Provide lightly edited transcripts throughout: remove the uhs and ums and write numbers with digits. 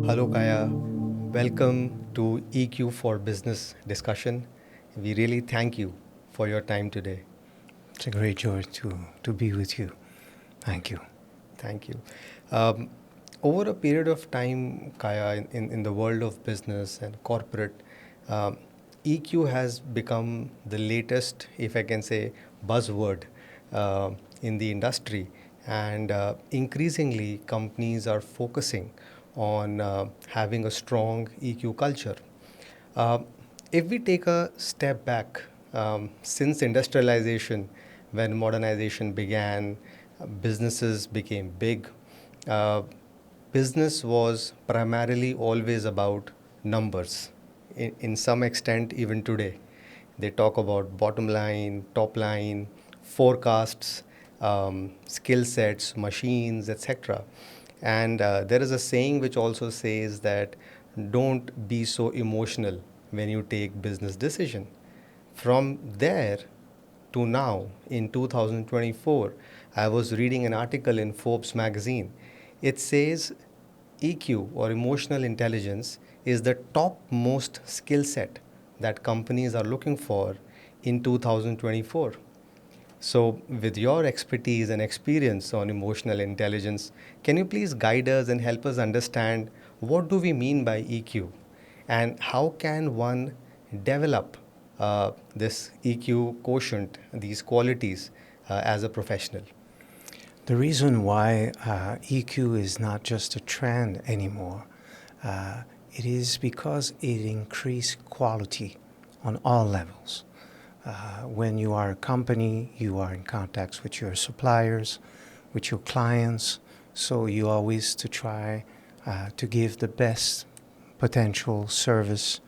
Hello, Kaya. Welcome to EQ for Business discussion. We really thank you for your time today. It's a great joy to be with you. Thank you. Thank you. Um, Over a period of time, Kaya, in the world of business and corporate, um, EQ has become the latest, if I can say, buzzword in the industry. And increasingly, companies are focusing on having a strong EQ culture. Uh, if we take a step back, since industrialization, when modernization began, businesses became big. Uh, Business was primarily always about numbers. In some extent, even today, they talk about bottom line, top line, forecasts, skill sets, machines, etc. And there is a saying which also says that don't be so emotional when you take business decision. From there to now, in 2024, I was reading an article in Forbes magazine. It says EQ or emotional intelligence is the topmost skill set that companies are looking for in 2024. So, with your expertise and experience on emotional intelligence, can you please guide us and help us understand what do we mean by EQ and how can one develop this EQ quotient, these qualities as a professional? The reason why EQ is not just a trend anymore, it is because it increased quality on all levels. When you are a company, you are in contact with your suppliers, with your clients, so you always to try to give the best potential service,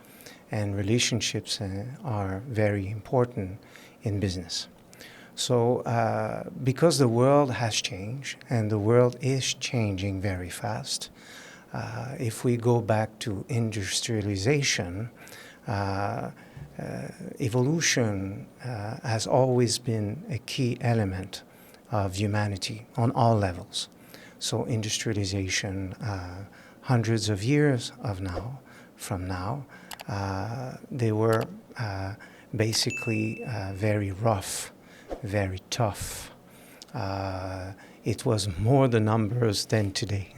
and relationships are very important in business. So, because the world has changed and the world is changing very fast, if we go back to industrialization, uh, evolution has always been a key element of humanity on all levels. So, industrialization, hundreds of years from now, they were basically very rough, very tough. It was more the numbers than today.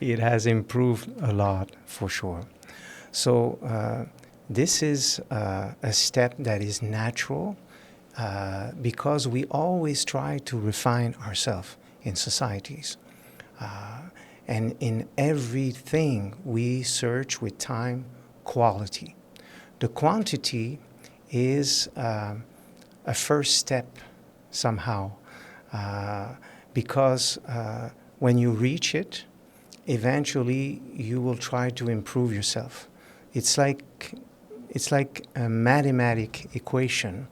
It has improved a lot for sure. So this is a step that is natural because we always try to refine ourselves in societies. And in everything we search with time quality. The quantity is a first step somehow because when you reach it, eventually you will try to improve yourself. It's like a mathematic equation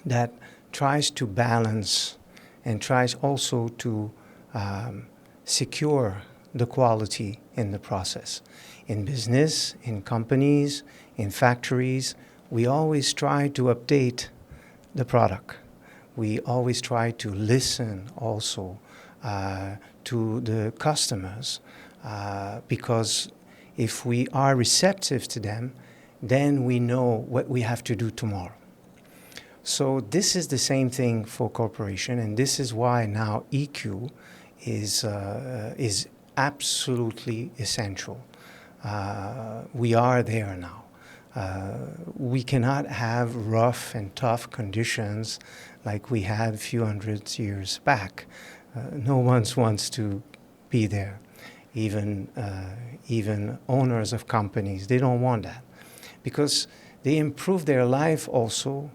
that tries to balance and tries also to secure the quality in the process. In business, in companies, in factories, we always try to update the product. We always try to listen also to the customers because if we are receptive to them, then we know what we have to do tomorrow. So this is the same thing for corporation, and this is why now EQ is absolutely essential. We are there now. We cannot have rough and tough conditions like we had a few hundred years back. No one wants to be there. Even owners of companies, they don't want that because they improve their life also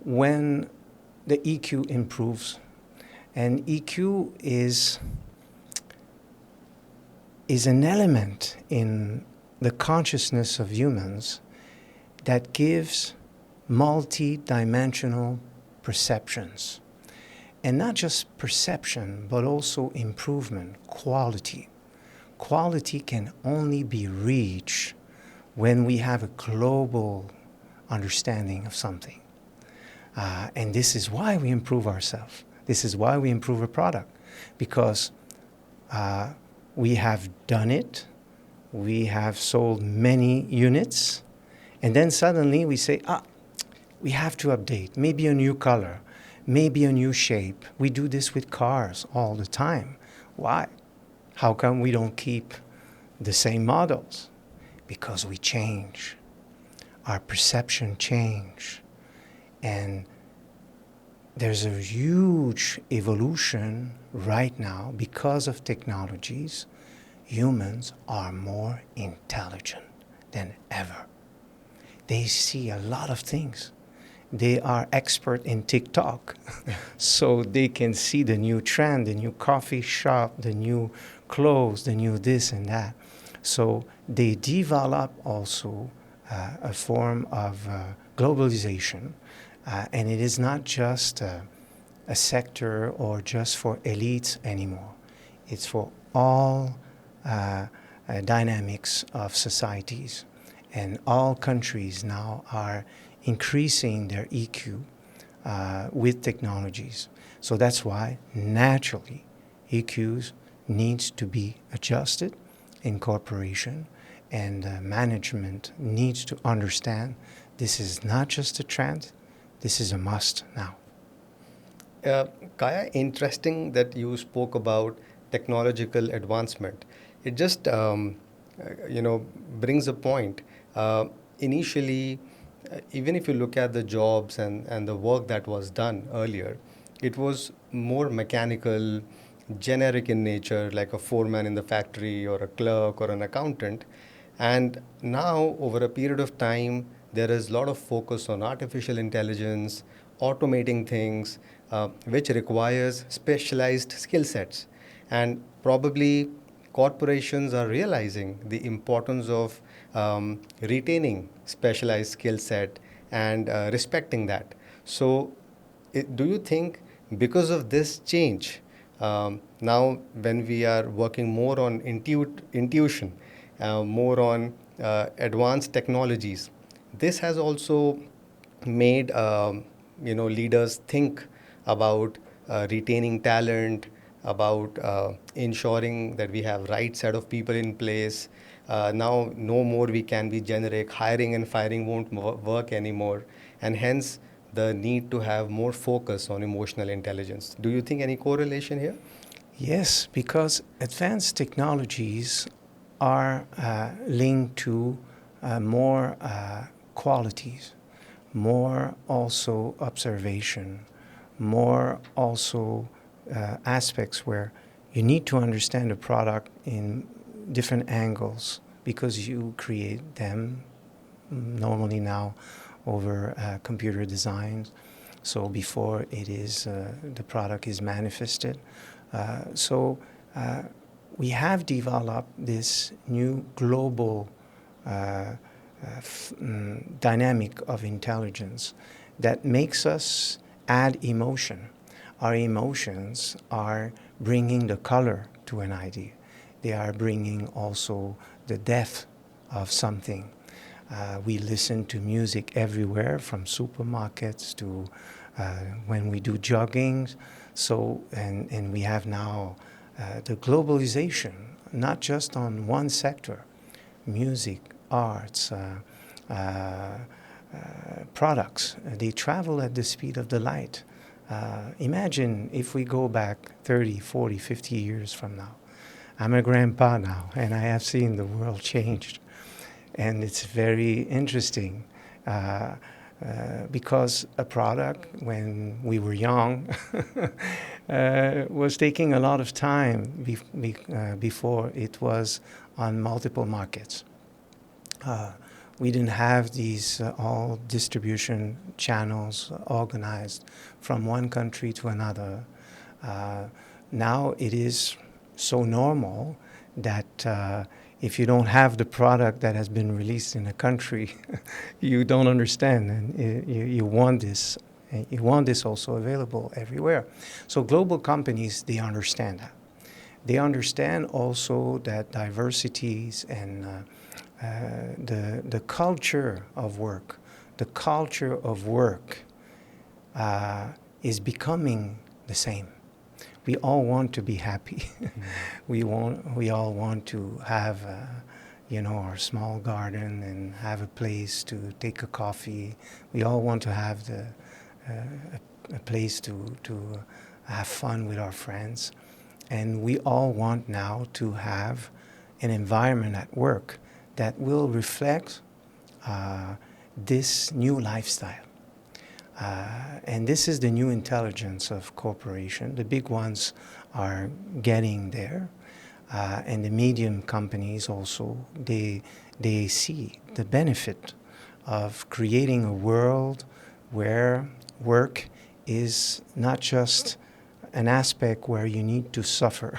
when the EQ improves. And EQ is an element in the consciousness of humans that gives multi-dimensional perceptions. And not just perception, but also improvement, quality. Quality can only be reached when we have a global understanding of something. And this is why we improve ourselves. This is why we improve a product, because we have done it, we have sold many units, and then suddenly we say, we have to update, maybe a new color, maybe a new shape. We do this with cars all the time. Why? How come we don't keep the same models? Because we change. Our perception change. And there's a huge evolution right now because of technologies. Humans are more intelligent than ever. They see a lot of things. They are expert in TikTok, so they can see the new trend, the new coffee shop, the new clothes, the new this and that. So they develop also a form of globalization, and it is not just a sector or just for elites anymore. It's for all dynamics of societies, and all countries now are increasing their EQ with technologies. So that's why naturally EQs needs to be adjusted in corporation, and management needs to understand this is not just a trend, this is a must now. Uh, Kaya, interesting that you spoke about technological advancement. It just, brings a point. Initially, even if you look at the jobs and the work that was done earlier, it was more mechanical, generic in nature, like a foreman in the factory or a clerk or an accountant. And now, over a period of time, there is a lot of focus on artificial intelligence, automating things, which requires specialized skill sets. And probably corporations are realizing the importance of retaining specialized skill set and respecting that. So, do you think because of this change, now when we are working more on intuition, more on advanced technologies, this has also made leaders think about retaining talent, about ensuring that we have right set of people in place. Now, no more we can be generic. Hiring and firing won't work anymore, and hence the need to have more focus on emotional intelligence. Do you think any correlation here? Yes, because advanced technologies are linked to more qualities, more also observation, more also aspects where you need to understand the product in different angles because you create them normally now over computer designs. So before it is the product is manifested. So we have developed this new global dynamic of intelligence that makes us add emotion. Our emotions are bringing the color to an idea. They are bringing also the depth of something. We listen to music everywhere, from supermarkets to when we do jogging. So, and we have now the globalization, not just on one sector, music, arts, products. They travel at the speed of the light. Imagine if we go back 30, 40, 50 years from now. I'm a grandpa now, and I have seen the world changed. And it's very interesting because a product, when we were young, was taking a lot of time before it was on multiple markets. We didn't have these all distribution channels organized from one country to another. Now it is so normal that if you don't have the product that has been released in a country, you don't understand, and you want this. You want this also available everywhere. So global companies, they understand that. They understand also that diversities and the culture of work, is becoming the same. We all want to be happy. We all want to have, our small garden and have a place to take a coffee. We all want to have a place to have fun with our friends. And we all want now to have an environment at work that will reflect uh, this new lifestyle. And this is the new intelligence of corporation. The big ones are getting there, and the medium companies also, they see the benefit of creating a world where work is not just an aspect where you need to suffer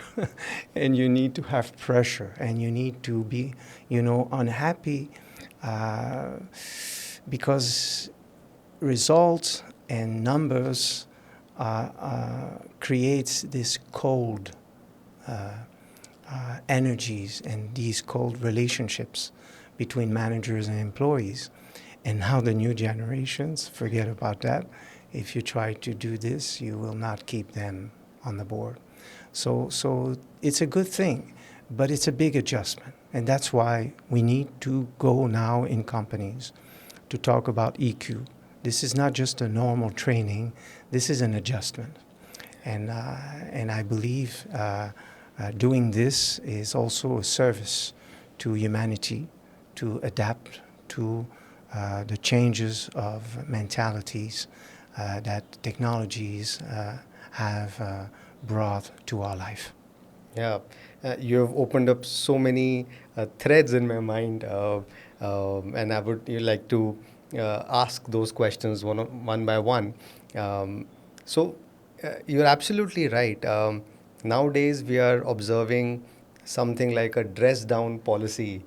and you need to have pressure and you need to be, unhappy, uh, because results and numbers creates this cold energies and these cold relationships between managers and employees. And now the new generations, forget about that. If you try to do this, you will not keep them on the board. So it's a good thing, but it's a big adjustment. And that's why we need to go now in companies to talk about EQ. This is not just a normal training, this is an adjustment. And I believe doing this is also a service to humanity to adapt to the changes of mentalities that technologies have brought to our life. Yeah, you have opened up so many threads in my mind, and I would like to ask those questions one by one. So, you're absolutely right. Nowadays, we are observing something like a dress down policy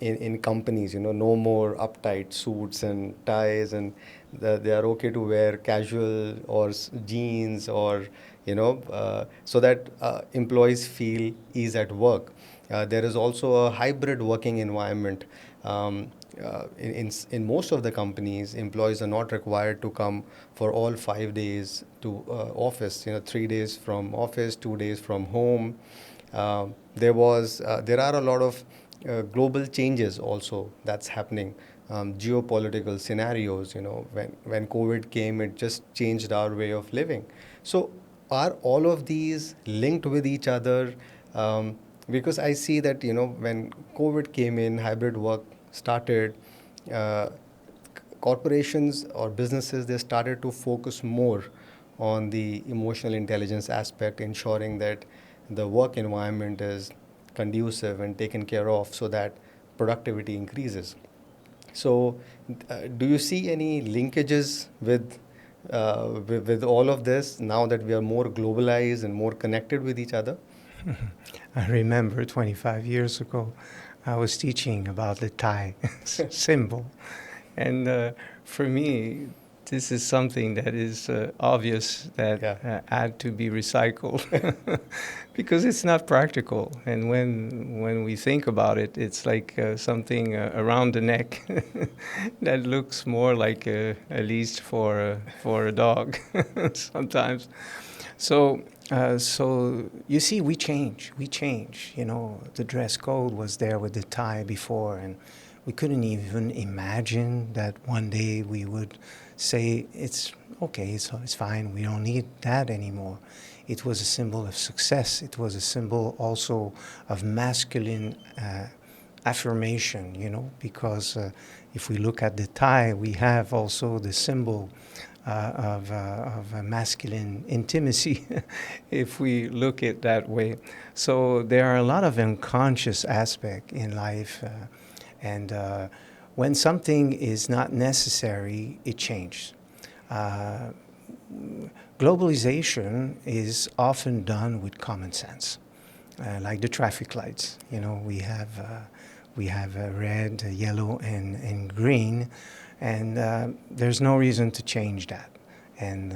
in companies. No more uptight suits and ties, and they are okay to wear casual or jeans or so that employees feel ease at work. There is also a hybrid working environment. In most of the companies, employees are not required to come for all 5 days to office. 3 days from office, 2 days from home. There are a lot of global changes also that's happening. Geopolitical scenarios. When COVID came, it just changed our way of living. So, are all of these linked with each other? Because I see that when COVID came in, hybrid work started. Uh, Corporations or businesses, they started to focus more on the emotional intelligence aspect, ensuring that the work environment is conducive and taken care of so that productivity increases. So, do you see any linkages with all of this now that we are more globalized and more connected with each other? I remember 25 years ago, I was teaching about the Thai symbol. And for me, this is something that is obvious that Yeah. had to be recycled because it's not practical. And when we think about it, it's like something around the neck that looks more like a leash for a dog sometimes. So you see, we change. We change. The dress code was there with the tie before, and we couldn't even imagine that one day we would say it's okay, it's fine. We don't need that anymore. It was a symbol of success. It was a symbol also of masculine affirmation. Because if we look at the tie, we have also the symbol of masculine intimacy, if we look at that way. So there are a lot of unconscious aspects in life, and when something is not necessary, it changes. Uh, Globalization is often done with common sense, like the traffic lights. We have red, yellow, and green, and there's no reason to change that. And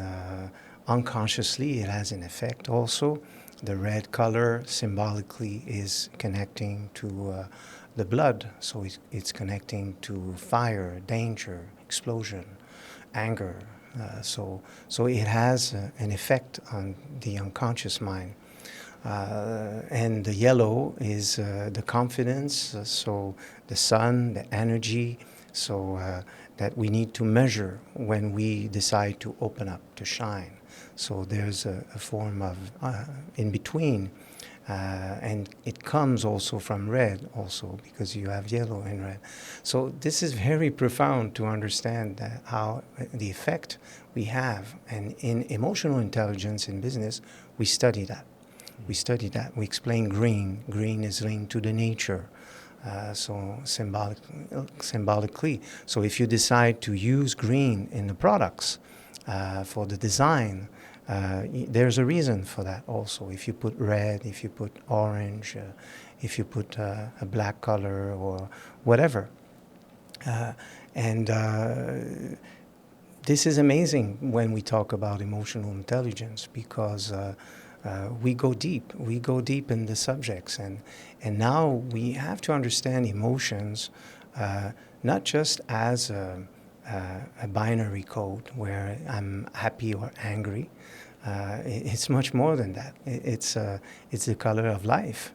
unconsciously, it has an effect also. The red color symbolically is connecting to the blood, so it's connecting to fire, danger, explosion, anger. So it has an effect on the unconscious mind. And the yellow is the confidence, so the sun, the energy, so that we need to measure when we decide to open up, to shine. So there's a form of in between. And it comes also from red also because you have yellow and red. So this is very profound to understand that how the effect we have. And in emotional intelligence in business, we study that. We study that. We explain green. Green is linked to the nature. So symbolically. So if you decide to use green in the products for the design, there's a reason for that also. If you put red, if you put orange, if you put a black color or whatever. And this is amazing when we talk about emotional intelligence because we go deep. We go deep in the subjects. And now we have to understand emotions not just as a binary code where I'm happy or angry. It's much more than that. It's the color of life.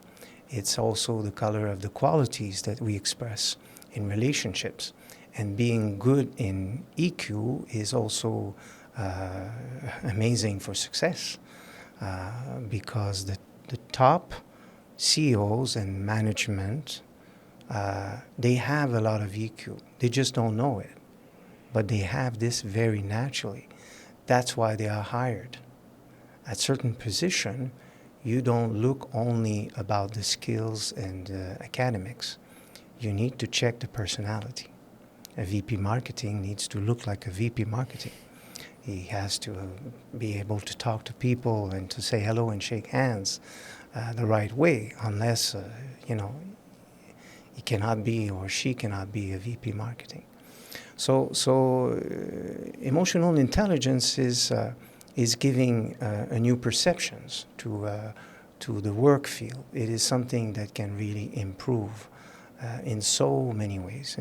It's also the color of the qualities that we express in relationships. And being good in EQ is also amazing for success because the top CEOs and management, they have a lot of EQ. They just don't know it. But they have this very naturally. That's why they are hired. At certain position, you don't look only about the skills and academics. You need to check the personality. A VP marketing needs to look like a VP marketing. He has to be able to talk to people and to say hello and shake hands the right way, unless, he cannot be or she cannot be a VP marketing. So emotional intelligence is giving a new perceptions to the work field. It is something that can really improve in so many ways.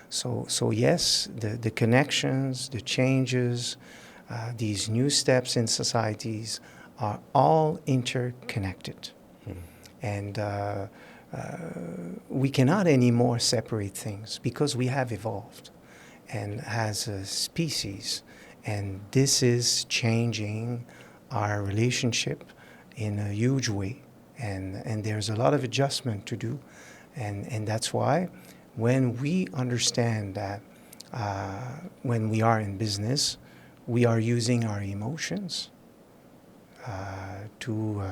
So yes, the connections, the changes, these new steps in societies are all interconnected, and we cannot anymore separate things because we have evolved and as a species, and this is changing our relationship in a huge way, and there's a lot of adjustment to do, and that's why when we understand that when we are in business, we are using our emotions to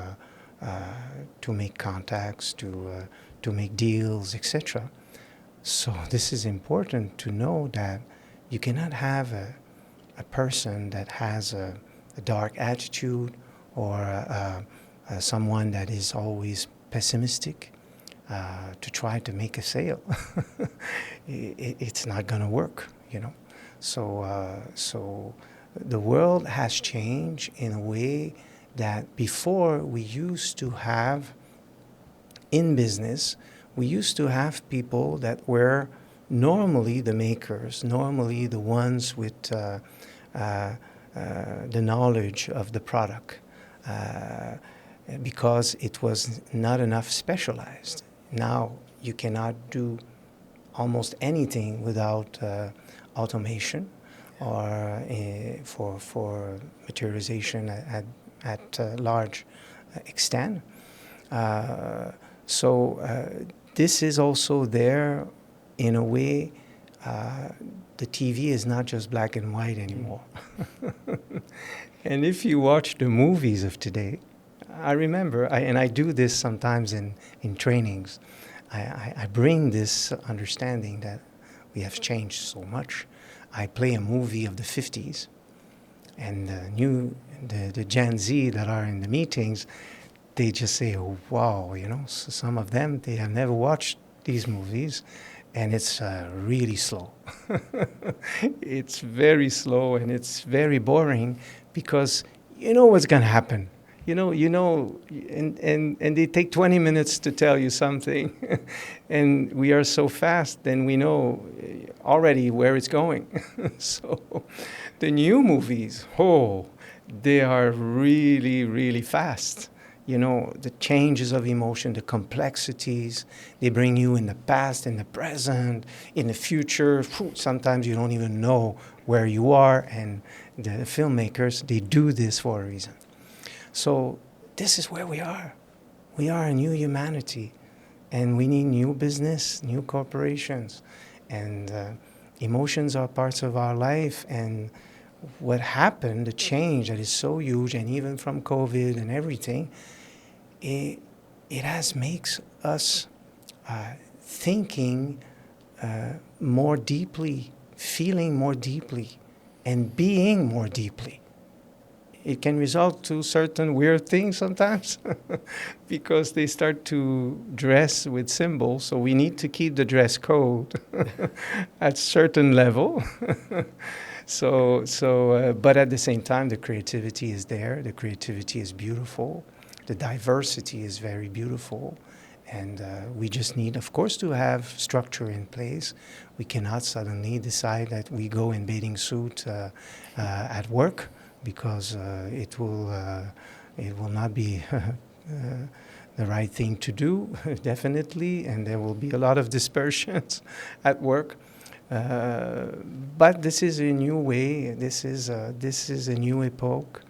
make contacts, to make deals, etc. So this is important to know that you cannot have a person that has a dark attitude or someone that is always pessimistic to try to make a sale. It's not going to work, So the world has changed in a way that before we used to have, in business, we used to have people that were normally the makers, normally the ones with the knowledge of the product, because it was not enough specialized. Now you cannot do almost anything without automation or for materialization at large extent. So this is also there in a way. The TV is not just black and white anymore. And if you watch the movies of today, I remember, and I do this sometimes in trainings, I bring this understanding that we have changed so much. I play a movie of the 50s, and the Gen Z that are in the meetings, they just say, oh, wow, so some of them, they have never watched these movies, and it's really slow. It's very slow, and it's very boring, because you know what's going to happen. And they take 20 minutes to tell you something, and we are so fast, then we know already where it's going. So the new movies, they are really, really fast. the changes of emotion, the complexities. They bring you in the past, in the present, in the future. Sometimes you don't even know where you are, and the filmmakers, they do this for a reason. So this is where we are. We are a new humanity, and we need new business, new corporations, and emotions are parts of our life. And what happened, the change that is so huge, and even from COVID and everything, it, it has makes us thinking more deeply, feeling more deeply, and being more deeply. It can result to certain weird things sometimes because they start to dress with symbols. So we need to keep the dress code at certain level. But at the same time, the creativity is there. The creativity is beautiful. The diversity is very beautiful. And we just need, of course, to have structure in place. We cannot suddenly decide that we go in bathing suit at work, because it will not be the right thing to do, definitely, and there will be a lot of dispersions at work. But this is a new way. This is a new epoch.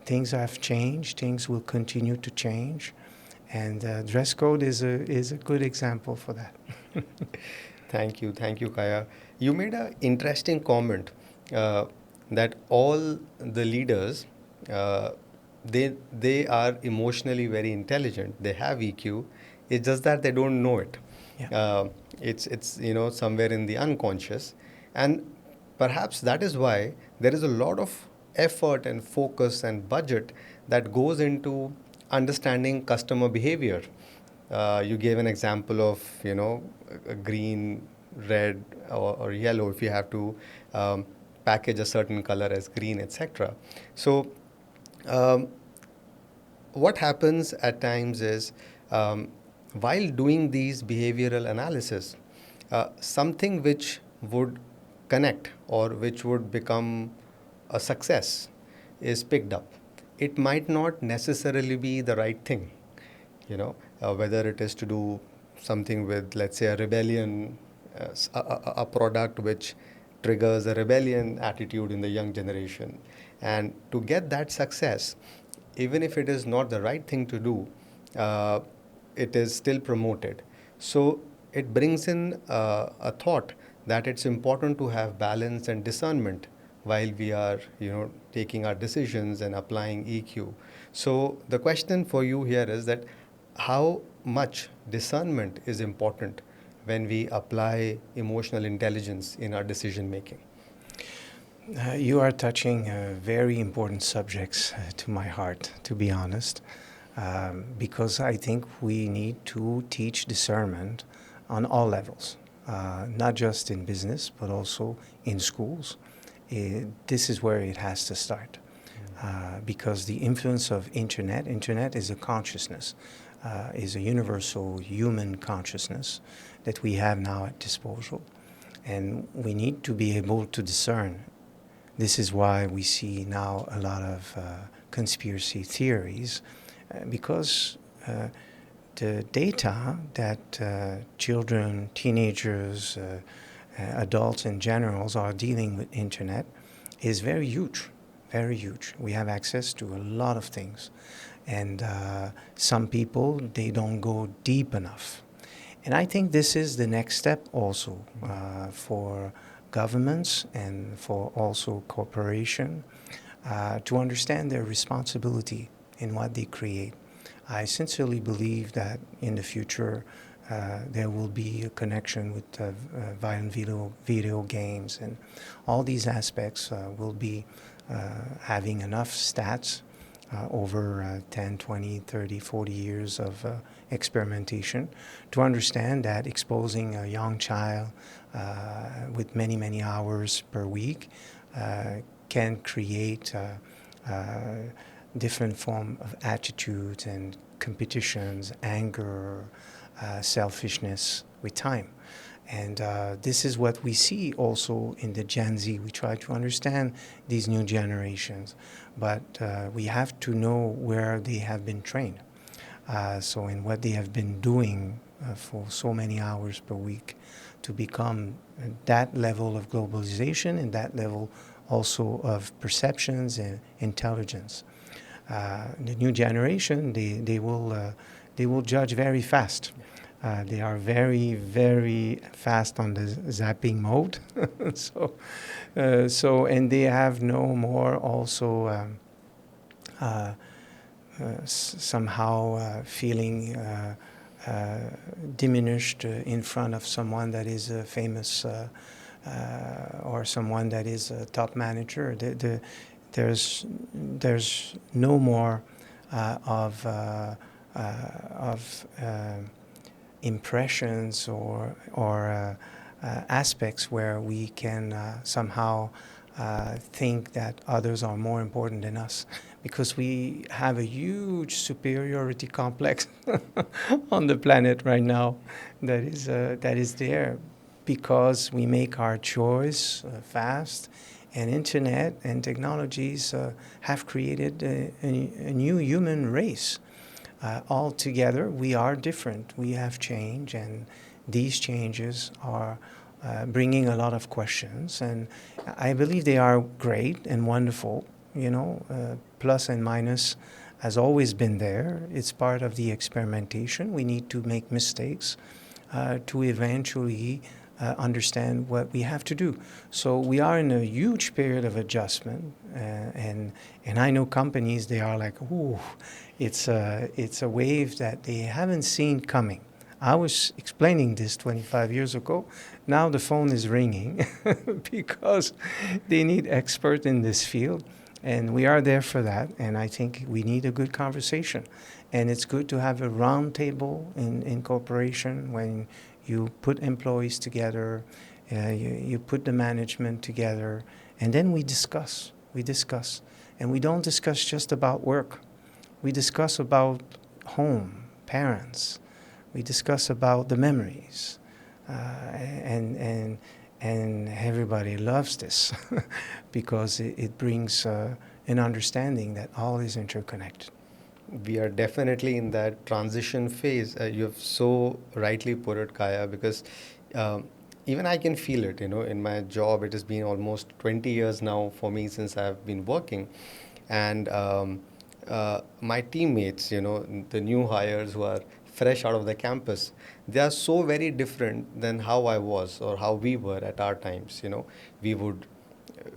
Things have changed. Things will continue to change, and dress code is a good example for that. Thank you, Kaya. You made an interesting comment uh, that all the leaders, uh, they are emotionally very intelligent. They have EQ. It's just that they don't know it. Yeah. It's somewhere in the unconscious, and perhaps that is why there is a lot of effort and focus and budget that goes into understanding customer behavior. You gave an example of a green, red, or yellow if you have to package a certain color as green, etc. So um, what happens at times is, while doing these behavioral analysis, something which would connect or which would become a success is picked up. It might not necessarily be the right thing, whether it is to do something with, let's say, a rebellion, a product which triggers a rebellion attitude in the young generation. And to get that success, even if it is not the right thing to do, uh, it is still promoted. So it brings in a thought that it's important to have balance and discernment while we are, taking our decisions and applying EQ. So the question for you here is that how much discernment is important when we apply emotional intelligence in our decision making? You are touching very important subjects to my heart, to be honest, because I think we need to teach discernment on all levels, not just in business, but also in schools. This is where it has to start, because the influence of internet is a consciousness, is a universal human consciousness that we have now at disposal, and we need to be able to discern. This is why we see now a lot of conspiracy theories, because the data that children, teenagers, adults in general are dealing with internet is very huge, very huge. We have access to a lot of things, and some people, they don't go deep enough. And I think this is the next step also for governments and for also corporation to understand their responsibility in what they create. I sincerely believe that in the future there will be a connection with violent video games, and all these aspects will be having enough stats over 10, 20, 30, 40 years of experimentation to understand that exposing a young child with many, many hours per week can create different form of attitudes and competitions, anger, selfishness with time. And this is what we see also in the Gen Z. We try to understand these new generations, but we have to know where they have been trained. So, in what they have been doing for so many hours per week to become that level of globalization and that level also of perceptions and intelligence. The new generation, they will judge very fast. They are very, very fast on the zapping mode. And they have no more also somehow feeling diminished in front of someone that is a famous or someone that is a top manager. There's no more of impressions or aspects where we can somehow think that others are more important than us, because we have a huge superiority complex on the planet right now that is there because we make our choice fast, and internet and technologies have created a new human race. Altogether, we are different. We have change, and these changes are bringing a lot of questions. And I believe they are great and wonderful. Plus and minus has always been there. It's part of the experimentation. We need to make mistakes to eventually understand what we have to do. So we are in a huge period of adjustment, and I know companies, they are like, ooh, it's a wave that they haven't seen coming. I was explaining this 25 years ago. Now the phone is ringing because they need experts in this field, and we are there for that. And I think we need a good conversation, and it's good to have a round table in corporation when you put employees together, you put the management together, and then we discuss. And we don't discuss just about work. We discuss about home, parents. We discuss about the memories. And everybody loves this because it brings an understanding that all is interconnected. We are definitely in that transition phase. You've so rightly put it, Kaya, because even I can feel it, in my job. It has been almost 20 years now for me since I've been working. And my teammates, the new hires who are fresh out of the campus, they are so very different than how I was or how we were at our times. We would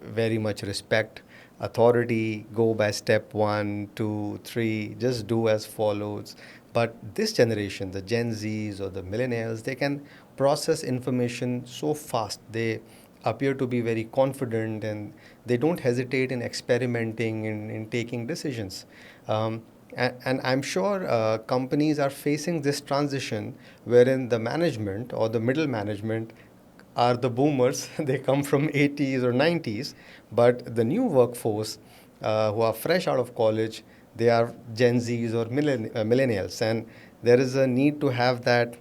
very much respect authority, go by step one, two, three, just do as follows. But this generation, the Gen Zs or the millennials, they can process information so fast. They appear to be very confident, and they don't hesitate in experimenting, in taking decisions. And I'm sure companies are facing this transition wherein the management or the middle management are the boomers. They come from 80s or 90s, but the new workforce who are fresh out of college, they are Gen Zs or millennials, and there is a need to have that.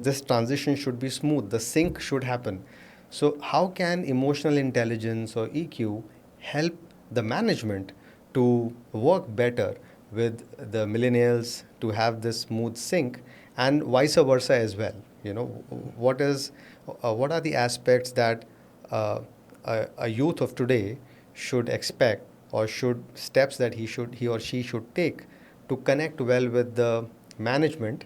This transition should be smooth. The sync should happen. So, how can emotional intelligence or EQ help the management to work better with the millennials to have this smooth sync, and vice versa as well? What is what are the aspects that a youth of today should expect, or should steps that he or she should take to connect well with the management,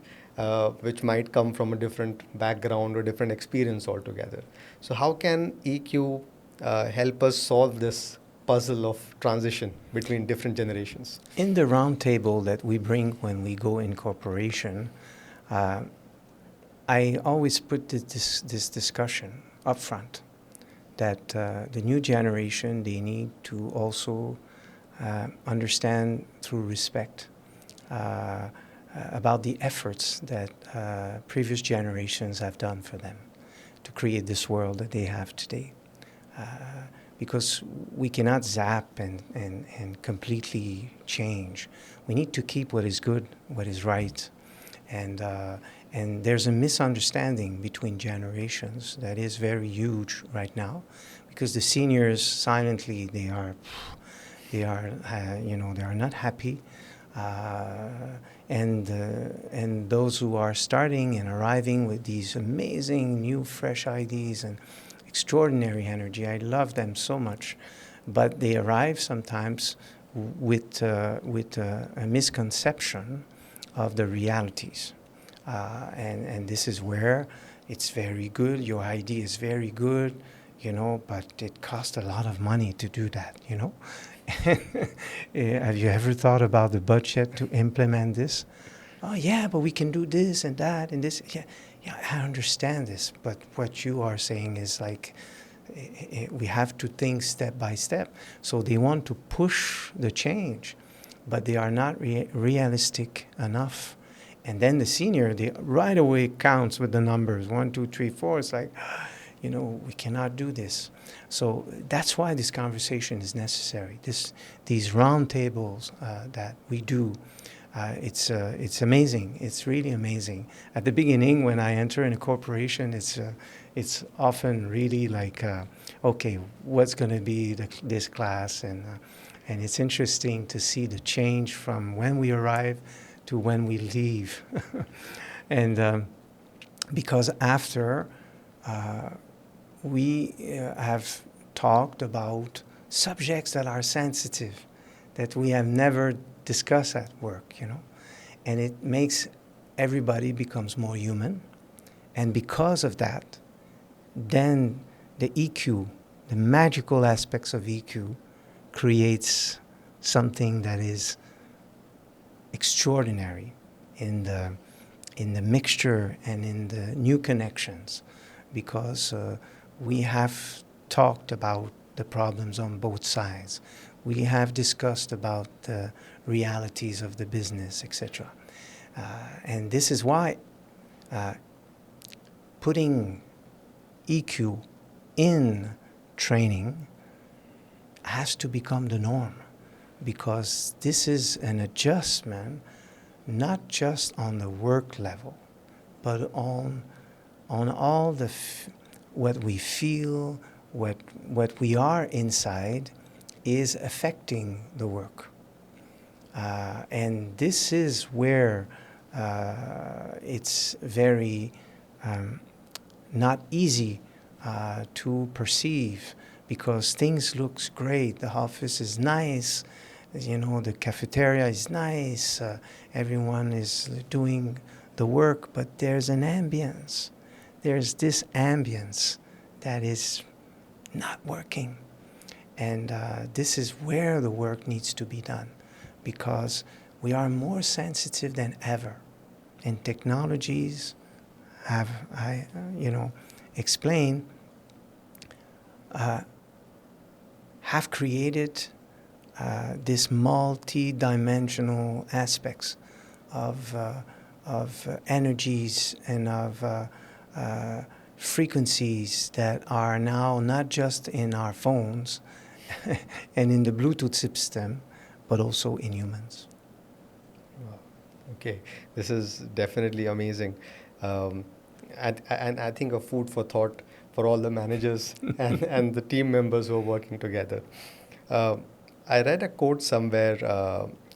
which might come from a different background or different experience altogether. So how can EQ help us solve this puzzle of transition between different generations? In the round table that we bring when we go in corporation, I always put this discussion up front that the new generation, they need to also understand through respect about the efforts that previous generations have done for them to create this world that they have today. Because we cannot zap and completely change. We need to keep what is good, what is right, and And there's a misunderstanding between generations that is very huge right now, because the seniors silently they are not happy, and those who are starting and arriving with these amazing new fresh ideas and extraordinary energy, I love them so much, but they arrive sometimes with a misconception of the realities. And this is where it's very good, your idea is very good, but it costs a lot of money to do that. Have you ever thought about the budget to implement this? Oh, yeah, but we can do this and that and this. Yeah, yeah, I understand this, but what you are saying is like, we have to think step by step. So they want to push the change, but they are not realistic enough. And then the senior, they right away counts with the numbers, 1, 2, 3, 4. It's like, we cannot do this. So that's why this conversation is necessary. These round tables that we do, it's amazing. It's really amazing. At the beginning, when I enter in a corporation, it's often really like, okay, what's going to be this class? And it's interesting to see the change from when we arrive to when we leave. And because after we have talked about subjects that are sensitive, that we have never discussed at work, and it makes everybody becomes more human. And because of that, then the EQ, the magical aspects of EQ, creates something that is extraordinary in the mixture and in the new connections, because we have talked about the problems on both sides. We have discussed about the realities of the business, etc. And this is why putting EQ in training has to become the norm, because this is an adjustment not just on the work level, but on all what we feel, what we are inside is affecting the work. And this is where it's very not easy to perceive, because things looks great. The office is nice, the cafeteria is nice, everyone is doing the work, but there's an ambience. There's this ambience that is not working. And this is where the work needs to be done, because we are more sensitive than ever. And technologies have, explained, have created this multi-dimensional aspects of energies and of frequencies that are now not just in our phones and in the Bluetooth system, but also in humans. Wow. Okay, this is definitely amazing. And I think a food for thought for all the managers and the team members who are working together. I read a quote somewhere,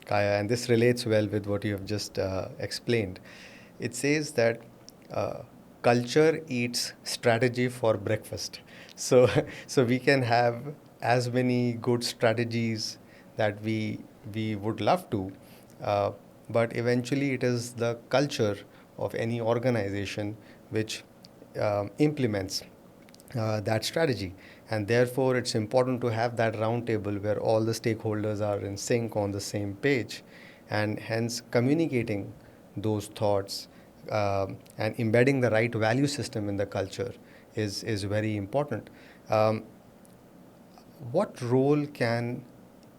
Kaya, and this relates well with what you have just explained. It says that culture eats strategy for breakfast. So, so we can have as many good strategies that we would love to, uh, but eventually it is the culture of any organization which implements that strategy. And therefore, it's important to have that round table where all the stakeholders are in sync on the same page, and hence communicating those thoughts and embedding the right value system in the culture is very important. Um, what role can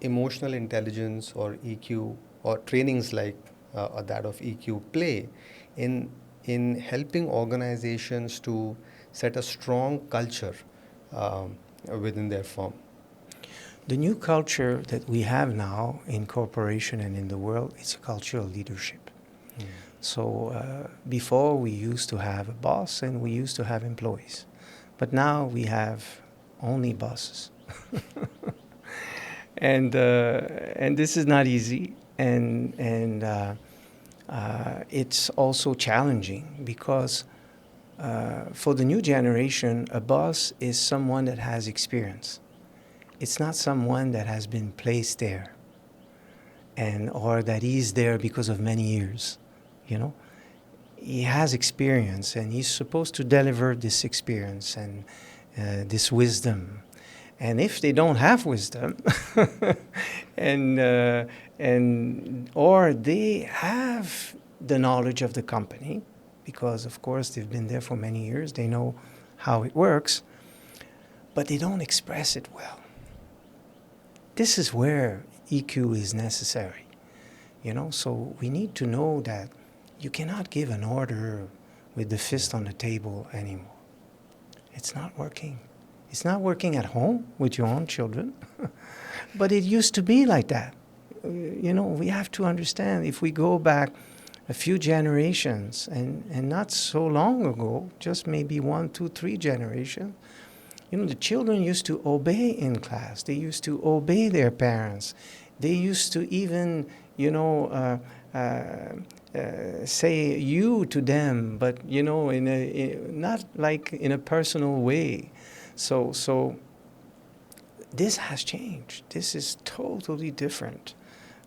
emotional intelligence or EQ or trainings like that of EQ play in helping organizations to set a strong culture um, within their firm? The new culture that we have now in corporation and in the world is a culture of leadership. So before we used to have a boss and we used to have employees, but now we have only bosses. And this is not easy, and it's also challenging because for the new generation, a boss is someone that has experience. It's not someone that has been placed there and or that is there because of many years. You know, he has experience, and he's supposed to deliver this experience and this wisdom. And if they don't have wisdom, and or they have the knowledge of the company, because of course they've been there for many years, they know how it works, but they don't express it well. This is where EQ is necessary. So we need to know that you cannot give an order with the fist on the table anymore. It's not working. It's not working at home with your own children, but it used to be like that. We have to understand, if we go back a few generations, and not so long ago, just maybe 1, 2, 3 generations, the children used to obey in class. They used to obey their parents. They used to even, say you to them, but not like in a personal way. So this has changed. This is totally different,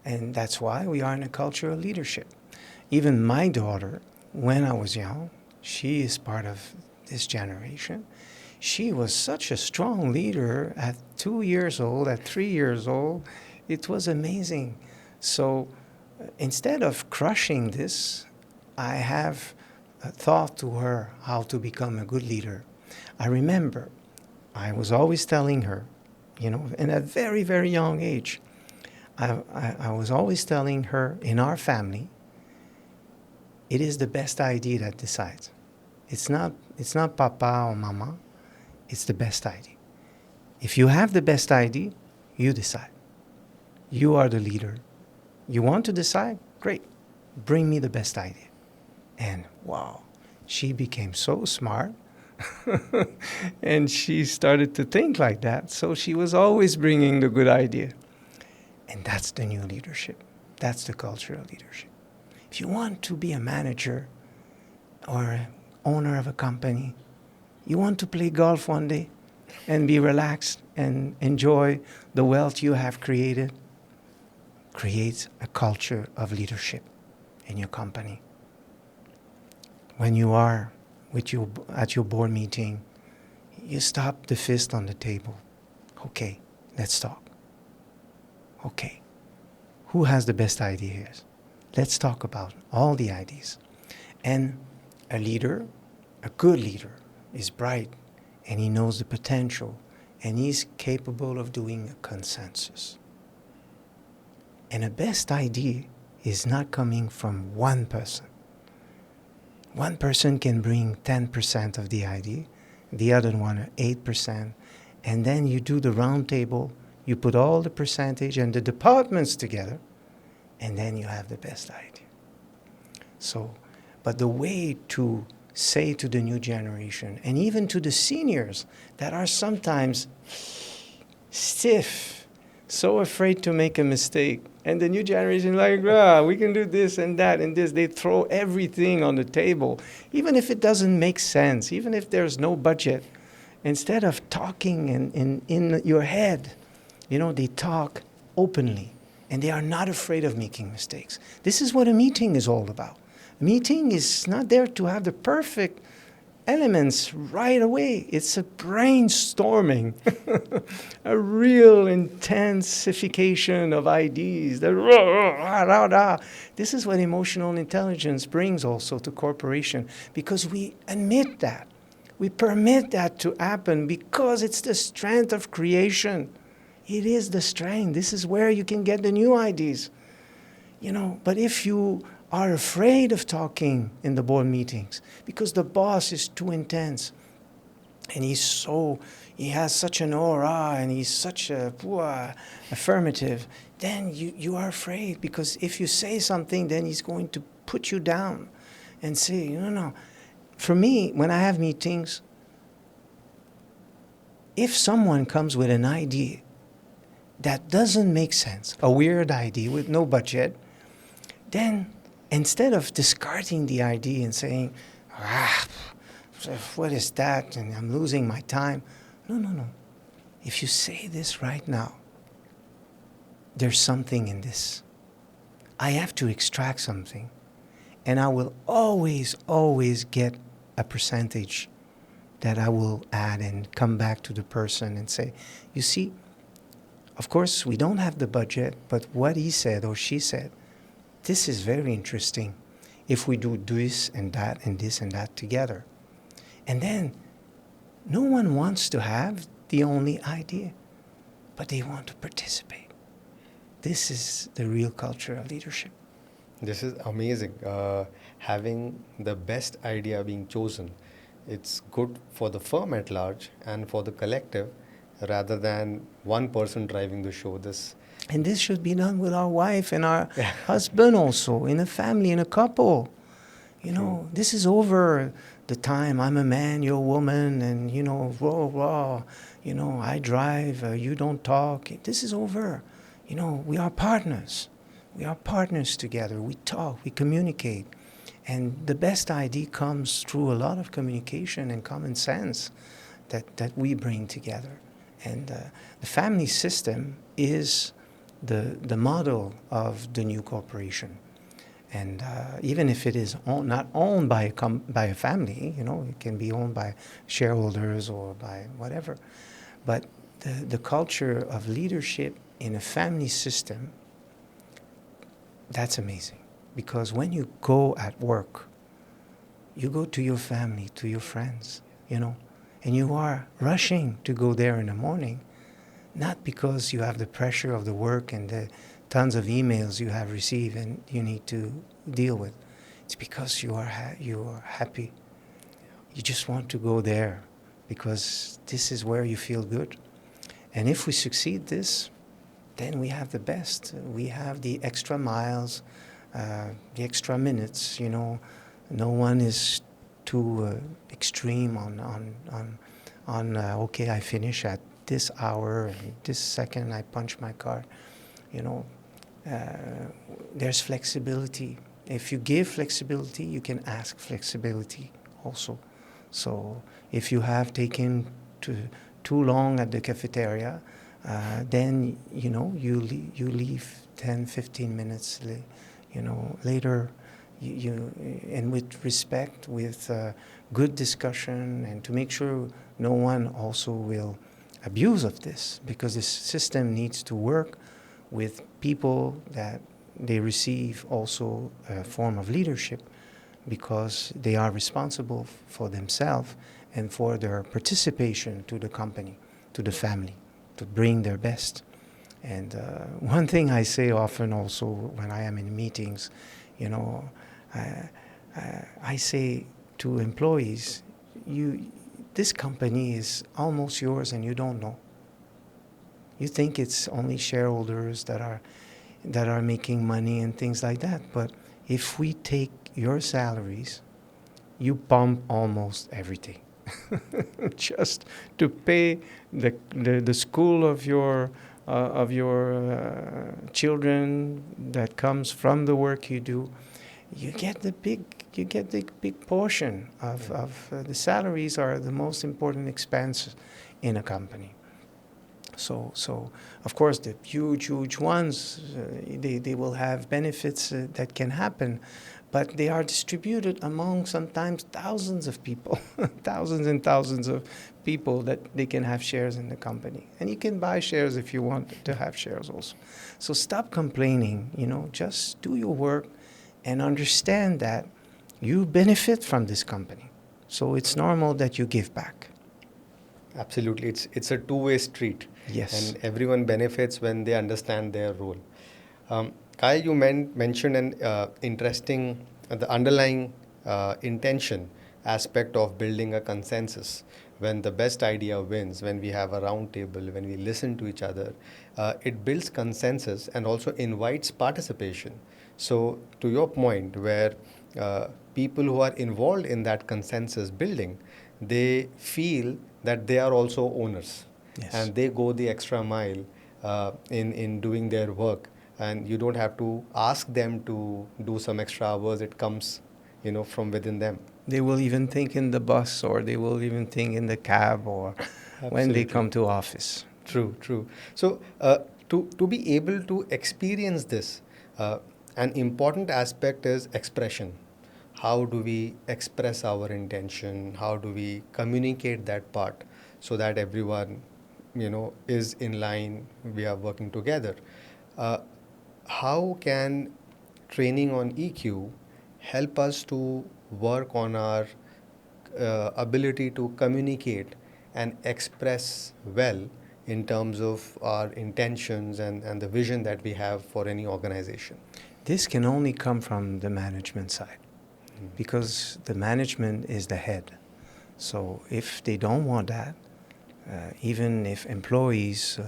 and that's why we are in a culture of leadership. Even my daughter, when I was young, she is part of this generation. She was such a strong leader at 2 years old, at 3 years old. It was amazing. So instead of crushing this, I have thought to her how to become a good leader. I remember I was always telling her, in a very, very young age, I was always telling her, in our family, it is the best idea that decides. It's not papa or mama. It's the best idea. If you have the best idea, you decide. You are the leader. You want to decide? Great. Bring me the best idea. And wow, she became so smart. And she started to think like that. So she was always bringing the good idea. And that's the new leadership. That's the culture of leadership. If you want to be a manager or owner of a company, you want to play golf one day and be relaxed and enjoy the wealth you have created, create a culture of leadership in your company. When you are at your board meeting, you stop the fist on the table. Okay, let's talk. Okay, who has the best ideas? Let's talk about all the ideas. And a leader, a good leader, is bright, and he knows the potential, and he's capable of doing a consensus. And a best idea is not coming from one person. One person can bring 10% of the idea, the other one 8%, and then you do the round table, you put all the percentage and the departments together, and then you have the best idea. So, but the way to say to the new generation, and even to the seniors that are sometimes stiff, so afraid to make a mistake, and the new generation we can do this and that and this. They throw everything on the table, even if it doesn't make sense, even if there's no budget. Instead of talking in your head, they talk openly, and they are not afraid of making mistakes. This is what a meeting is all about. A meeting is not there to have the perfect elements right away. It's a brainstorming, a real intensification of ideas. This is what emotional intelligence brings also to corporation, because we admit that. We permit that to happen because it's the strength of creation. It is the strength. This is where you can get the new ideas. But if you are afraid of talking in the board meetings because the boss is too intense and he has such an aura and he's such a affirmative, then you are afraid, because if you say something, then he's going to put you down and say, no, no. For me, when I have meetings, if someone comes with an idea that doesn't make sense, a weird idea with no budget, then instead of discarding the idea and saying, ah, what is that? And I'm losing my time. No, no, no. If you say this right now, there's something in this. I have to extract something. And I will always, always get a percentage that I will add and come back to the person and say, you see, of course, we don't have the budget, but what he said or she said, this is very interesting if we do this and that and this and that together. And then no one wants to have the only idea, but they want to participate. This is the real culture of leadership. This is amazing. Having the best idea being chosen, it's good for the firm at large and for the collective rather than one person driving the show. This And this should be done with our wife and our husband also, in a family, in a couple. You know, this is over the time I'm a man, you're a woman, and, you know, raw, you know, I drive, you don't talk. This is over. You know, we are partners. We are partners together. We talk, we communicate. And the best idea comes through a lot of communication and common sense that we bring together. And the family system is the model of the new corporation. And even if it is not owned by a family, you know, it can be owned by shareholders or by whatever. But the culture of leadership in a family system, that's amazing. Because when you go at work, you go to your family, to your friends, you know, and you are rushing to go there in the morning, not because you have the pressure of the work and the tons of emails you have received and you need to deal with. It's because you are happy. You just want to go there because this is where you feel good. And if we succeed this, then we have the best. We have the extra miles, the extra minutes, you know. No one is too extreme on okay, I finish at this hour and this second I punch my card. You know, there's flexibility. If you give flexibility, you can ask flexibility also. So if you have taken too long at the cafeteria, then, you know, you leave 10, 15 minutes, you know, later. And with respect, with good discussion, and to make sure no one also will abuse of this, because this system needs to work with people that they receive also a form of leadership because they are responsible for themselves and for their participation to the company, to the family, to bring their best. And one thing I say often also when I am in meetings, you know, I say to employees, this company is almost yours and you don't know. You think it's only shareholders that are making money and things like that. But if we take your salaries, you pump almost everything just to pay the school of your children that comes from the work you do. You get the big portion of the salaries are the most important expense in a company. So of course the huge ones they will have benefits that can happen, but they are distributed among sometimes thousands of people, thousands and thousands of people that they can have shares in the company, and you can buy shares if you want to have shares also. So stop complaining, you know, just do your work and understand that you benefit from this company. So it's normal that you give back. absolutely, it's a two-way street. Yes. And everyone benefits when they understand their role. Kai, you mentioned an the underlying intention aspect of building a consensus when the best idea wins, when we have a round table, when we listen to each other, it builds consensus and also invites participation. So, to your point, where people who are involved in that consensus building, they feel that they are also owners, Yes. and they go the extra mile in doing their work, and you don't have to ask them to do some extra hours. It comes, from within them. They will even think in the bus, or they will even think in the cab, or when they Absolutely. come to office. True, true. So, to be able to experience this, uh, an important aspect is expression. How do we express our intention? How do we communicate that part so that everyone, is in line? We are working together. Uh, how can training on EQ help us to work on our ability to communicate and express well in terms of our intentions and the vision that we have for any organization? This can only come from the management side, because the management is the head. So if they don't want that, even if employees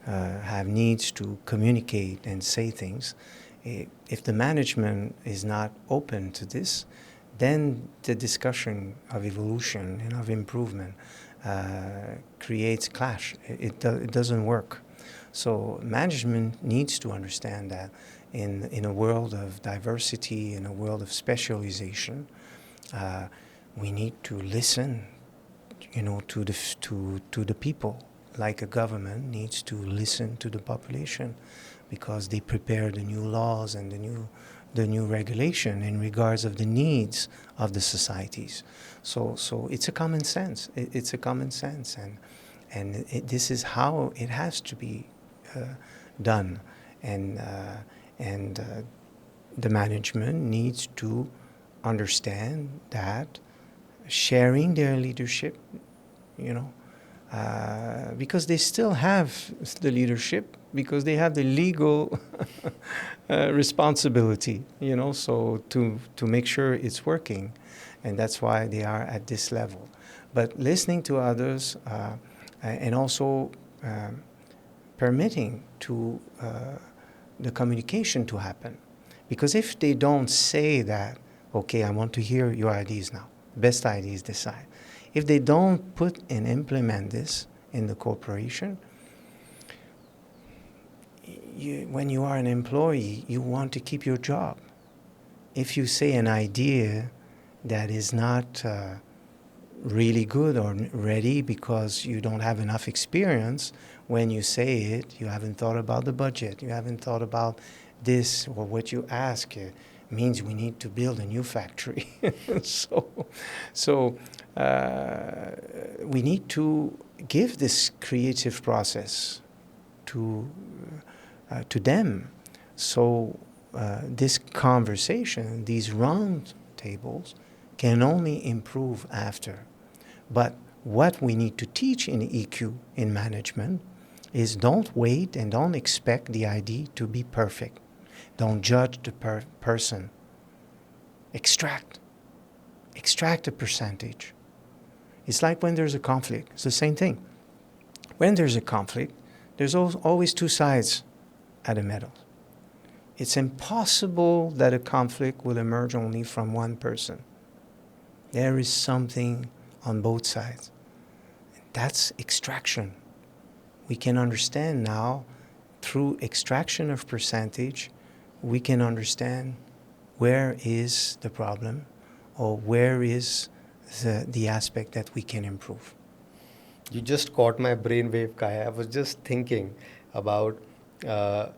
have needs to communicate and say things, if the management is not open to this, then the discussion of evolution and of improvement creates clash. It doesn't work. So management needs to understand that in a world of diversity, in a world of specialization, uh, we need to listen, to the people. Like a government needs to listen to the population, because they prepare the new laws and the new regulation in regards of the needs of the societies. So it's a common sense. It's a common sense, and this is how it has to be done, and the management needs to understand that sharing their leadership, because they still have the leadership, because they have the legal responsibility, so to make sure it's working, and that's why they are at this level. But listening to others, and also permitting to the communication to happen, because if they don't say that, okay, I want to hear your ideas now, best ideas decide. If they don't put and implement this in the corporation, when you are an employee, you want to keep your job. If you say an idea that is not really good or ready because you don't have enough experience, when you say it, you haven't thought about the budget, you haven't thought about this, or what you ask means we need to build a new factory. so we need to give this creative process to them. So this conversation, these round tables, can only improve after. But what we need to teach in EQ, in management, is don't wait and don't expect the idea to be perfect. Don't judge the person. Extract a percentage. It's like when there's a conflict. It's the same thing. When there's a conflict, there's always two sides at a medal. It's impossible that a conflict will emerge only from one person. There is something on both sides. That's extraction. We can understand now, through extraction of percentage, we can understand where is the problem, or where is the aspect that we can improve. You just caught my brainwave, Kaya. I was just thinking about uh,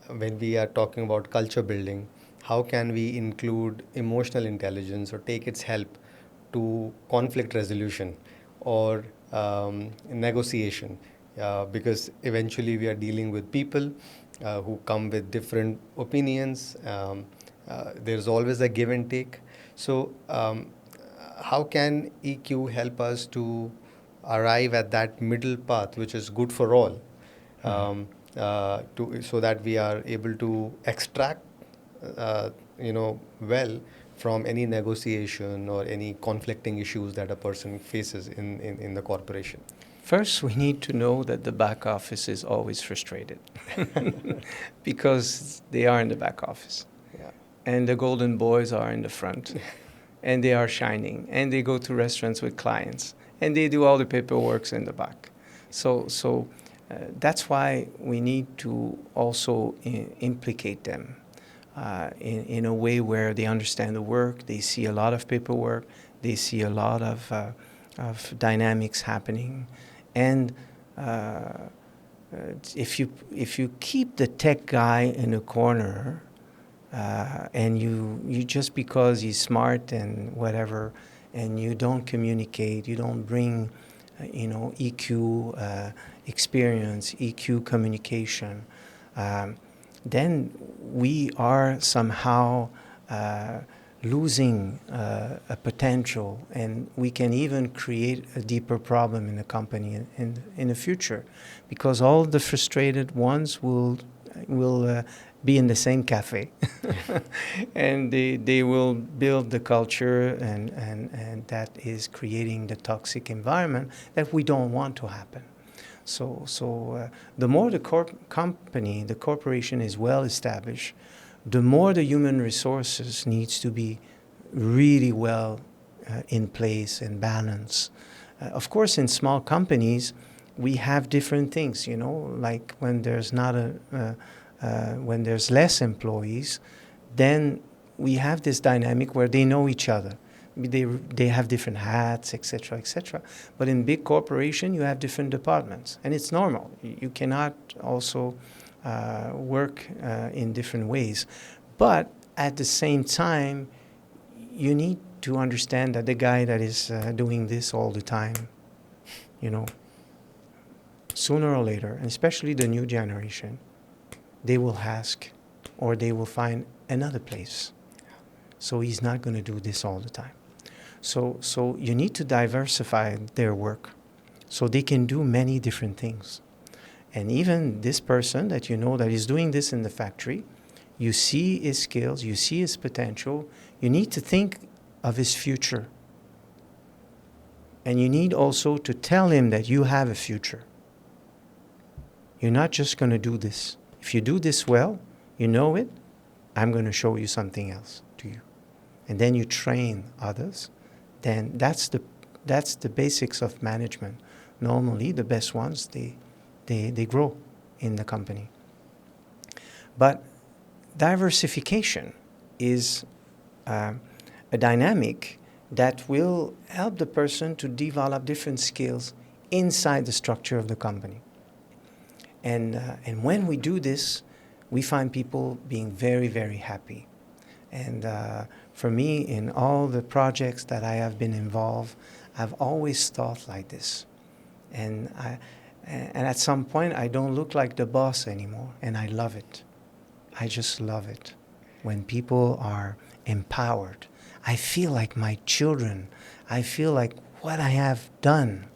when we are talking about culture building, how can we include emotional intelligence or take its help to conflict resolution or negotiation? Because eventually we are dealing with people who come with different opinions. There's always a give and take. So, how can EQ help us to arrive at that middle path, which is good for all, so that we are able to extract, well, from any negotiation or any conflicting issues that a person faces in the corporation? First, we need to know that the back office is always frustrated because they are in the back office. Yeah. And the golden boys are in the front. And they are shining. And they go to restaurants with clients. And they do all the paperwork in the back. So that's why we need to also implicate them in a way where they understand the work, they see a lot of paperwork, they see a lot of dynamics happening. And if you keep the tech guy in a corner, and you just because he's smart and whatever, and you don't communicate, you don't bring, EQ experience, EQ communication, then we are somehow losing a potential, and we can even create a deeper problem in the company in the future, because all the frustrated ones will be in the same cafe, and they will build the culture, and that is creating the toxic environment that we don't want to happen. So the more the company, the corporation is well established, the more the human resources needs to be really well in place and balanced. Of course, in small companies, we have different things, like when there's not when there's less employees, then we have this dynamic where they know each other. They have different hats, etc., etc. But in big corporation, you have different departments, and it's normal. You cannot also work in different ways. But at the same time, you need to understand that the guy that is doing this all the time, sooner or later, and especially the new generation, they will ask, or they will find another place. So he's not going to do this all the time. So you need to diversify their work so they can do many different things. And even this person that that is doing this in the factory, you see his skills, you see his potential, you need to think of his future. And you need also to tell him that you have a future. You're not just going to do this. If you do this well, you know it, I'm going to show you something else to you. And then you train others. Then that's the basics of management. Normally, the best ones, they grow in the company. But diversification is a dynamic that will help the person to develop different skills inside the structure of the company. And when we do this, we find people being very, very happy. And for me, in all the projects that I have been involved, I've always thought like this. And at some point, I don't look like the boss anymore, and I love it. I just love it. When people are empowered, I feel like my children. I feel like what I have done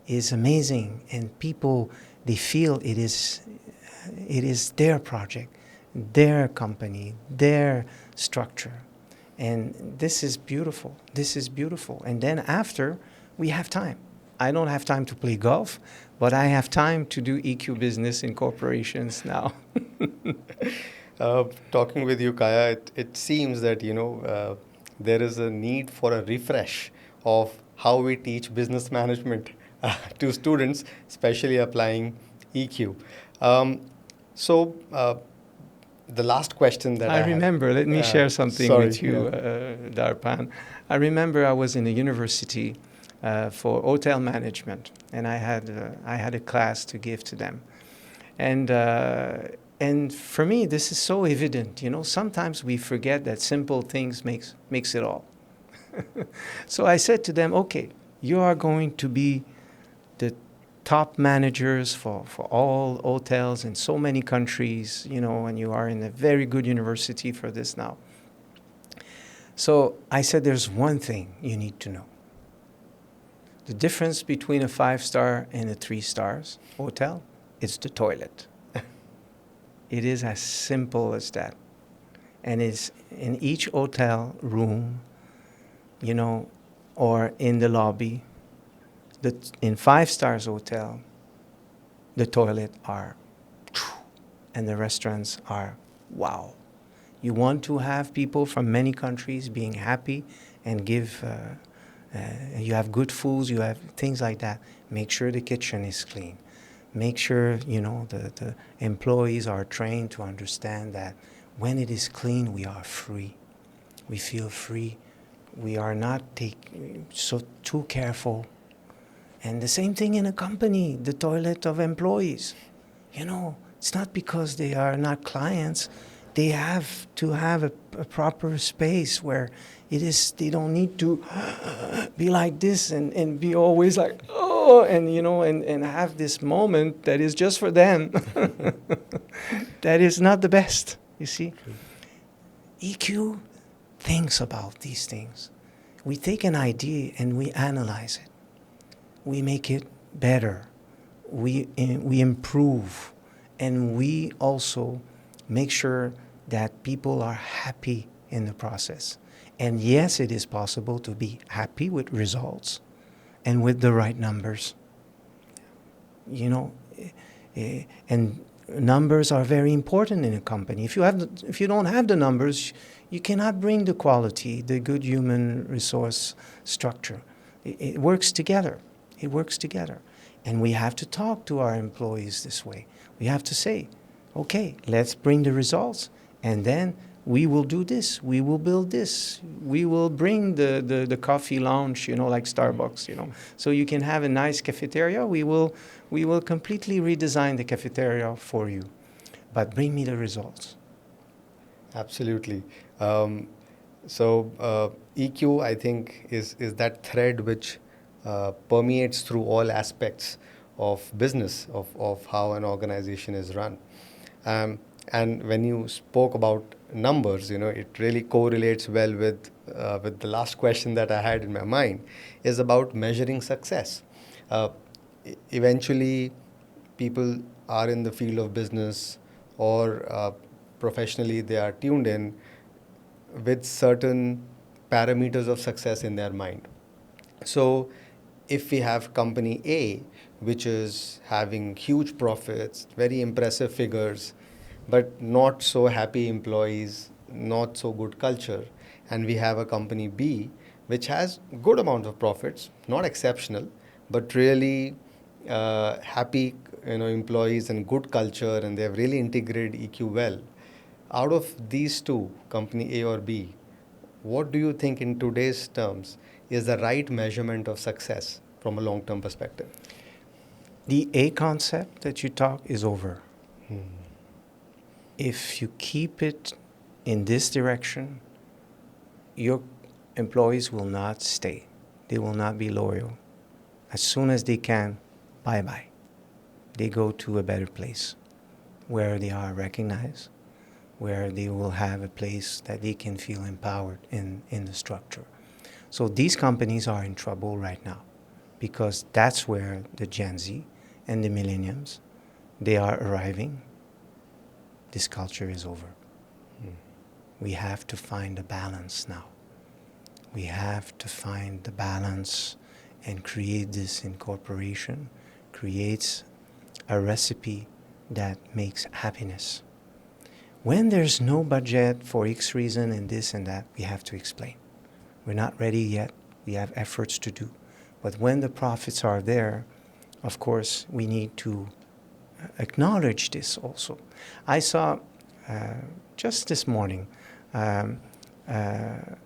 is amazing, and people, they feel it is their project, their company, their structure. And this is beautiful. This is beautiful. And then after, we have time. I don't have time to play golf, but I have time to do EQ business in corporations now. Talking with you, Kaya, it seems that, there is a need for a refresh of how we teach business management to students, especially applying EQ. So, the last question that I had- remember, let me share something sorry, with you, yeah. Darpan. I remember I was in a university for hotel management, and I had a class to give to them. And for me, this is so evident. Sometimes we forget that simple things makes it all. So I said to them, okay, you are going to be the top managers for all hotels in so many countries, and you are in a very good university for this now. So I said, there's one thing you need to know. The difference between a 5-star and a 3 stars hotel, it's the toilet. It is as simple as that. And it's in each hotel room, you know, or in the lobby. In 5 stars hotel, the toilet are, and the restaurants are, wow. You want to have people from many countries being happy and give, you have good foods, you have things like that. Make sure the kitchen is clean. Make sure, you know, the employees are trained to understand that when it is clean, we are free. We feel free. We are not so too careful. And the same thing in a company, the toilet of employees. You know, it's not because they are not clients. They have to have a proper space where they don't need to be like this and be always like, oh, and, you know, and have this moment that is just for them. That is not the best, you see. EQ thinks about these things. We take an idea and we analyze it. We make it better. We improve. And we also make sure that people are happy in the process. And yes, it is possible to be happy with results and with the right numbers. You know, and numbers are very important in a company. If you don't have the numbers, you cannot bring the quality, the good human resource structure. It works together. It works together. And we have to talk to our employees this way. We have to say, okay, let's bring the results, and then we will do this, we will build this, we will bring the coffee lounge, you know, like Starbucks, you know. So you can have a nice cafeteria. We will completely redesign the cafeteria for you. But bring me the results. Absolutely. EQ, I think, is that thread which permeates through all aspects of business, of how an organization is run. And when you spoke about numbers, you know, it really correlates well with the last question that I had in my mind, is about measuring success. Uh, Eventually, people are in the field of business, or professionally they are tuned in with certain parameters of success in their mind. So, if we have company A, which is having huge profits, very impressive figures, but not so happy employees, not so good culture, and we have a company B, which has good amount of profits, not exceptional, but really happy, you know, employees and good culture, and they have really integrated EQ well. Out of these two, company A or B, what do you think in today's terms is the right measurement of success from a long-term perspective? The A concept that you talk is over. Hmm. If you keep it in this direction, your employees will not stay. They will not be loyal. As soon as they can, bye-bye. They go to a better place where they are recognized, where they will have a place that they can feel empowered in the structure. So these companies are in trouble right now because that's where the Gen Z and the millennials, they are arriving. This culture is over. We have to find a balance now. We have to find the balance and create this incorporation, creates a recipe that makes happiness. When there's no budget for X reason and this and that, we have to explain. We're not ready yet. We have efforts to do. But when the profits are there, of course, we need to acknowledge this also. I saw just this morning a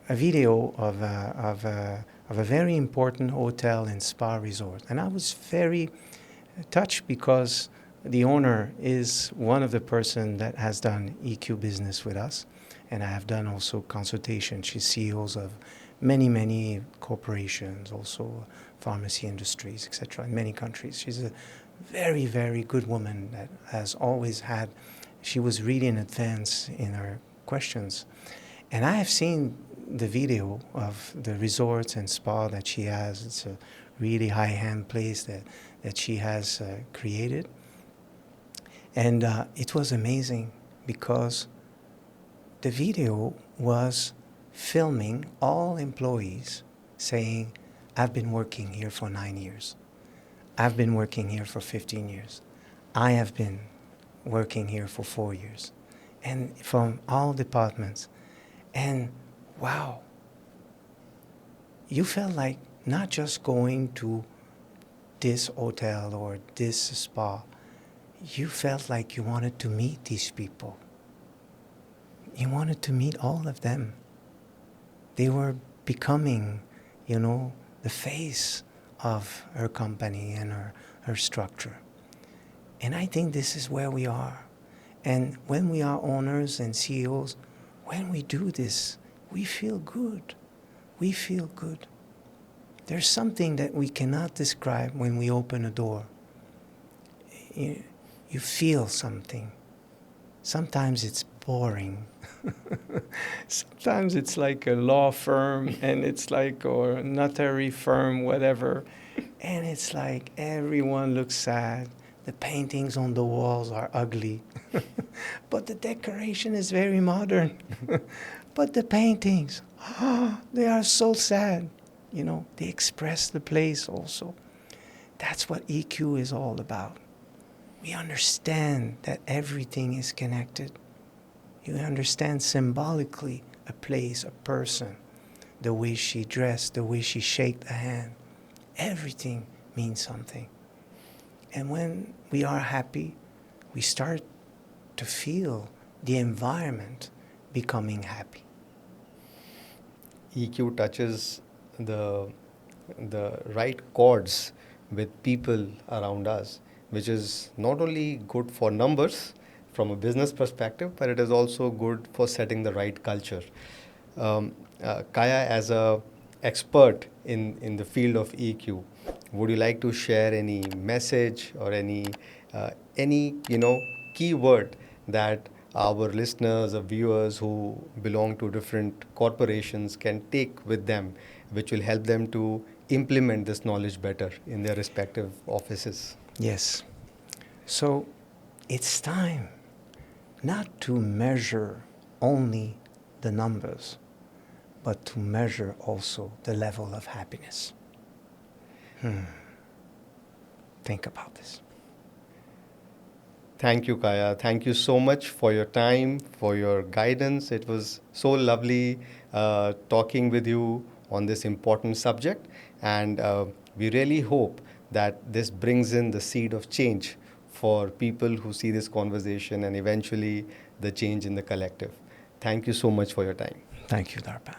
video of a very important hotel and spa resort. And I was very touched because the owner is one of the person that has done EQ business with us. And I have done also consultation. She's CEOs of many corporations, also pharmacy industries, etc., in many countries. She's a very, very good woman that has always had, she was really in advance in her questions. And I have seen the video of the resorts and spa that she has. It's a really high-end place that she has created. And it was amazing because the video was filming all employees saying, I've been working here for 9 years. I've been working here for 15 years. I have been working here for 4 years. And from all departments. And wow, you felt like not just going to this hotel or this spa. You felt like you wanted to meet these people. You wanted to meet all of them. They were becoming, the face of her company and her structure. And I think this is where we are. And when we are owners and CEOs, when we do this, we feel good. We feel good. There's something that we cannot describe when we open a door. You feel something. Sometimes it's boring. Sometimes it's like a law firm and it's like, or a notary firm, whatever. And it's like everyone looks sad. The paintings on the walls are ugly. But the decoration is very modern. But the paintings, they are so sad. They express the place also. That's what EQ is all about. We understand that everything is connected. You understand symbolically a place, a person, the way she dressed, the way she shaked the hand. Everything means something. And when we are happy, we start to feel the environment becoming happy. EQ touches the right chords with people around us, which is not only good for numbers from a business perspective, but it is also good for setting the right culture. Kaya, as a expert in the field of EQ, would you like to share any message or any keyword that our listeners or viewers who belong to different corporations can take with them, which will help them to implement this knowledge better in their respective offices? Yes. So it's time not to measure only the numbers, but to measure also the level of happiness. Think about this. Thank you, Kaya. Thank you so much for your time, for your guidance. It was so lovely talking with you on this important subject. And we really hope that this brings in the seed of change for people who see this conversation and eventually the change in the collective. Thank you so much for your time. Thank you, Darpan.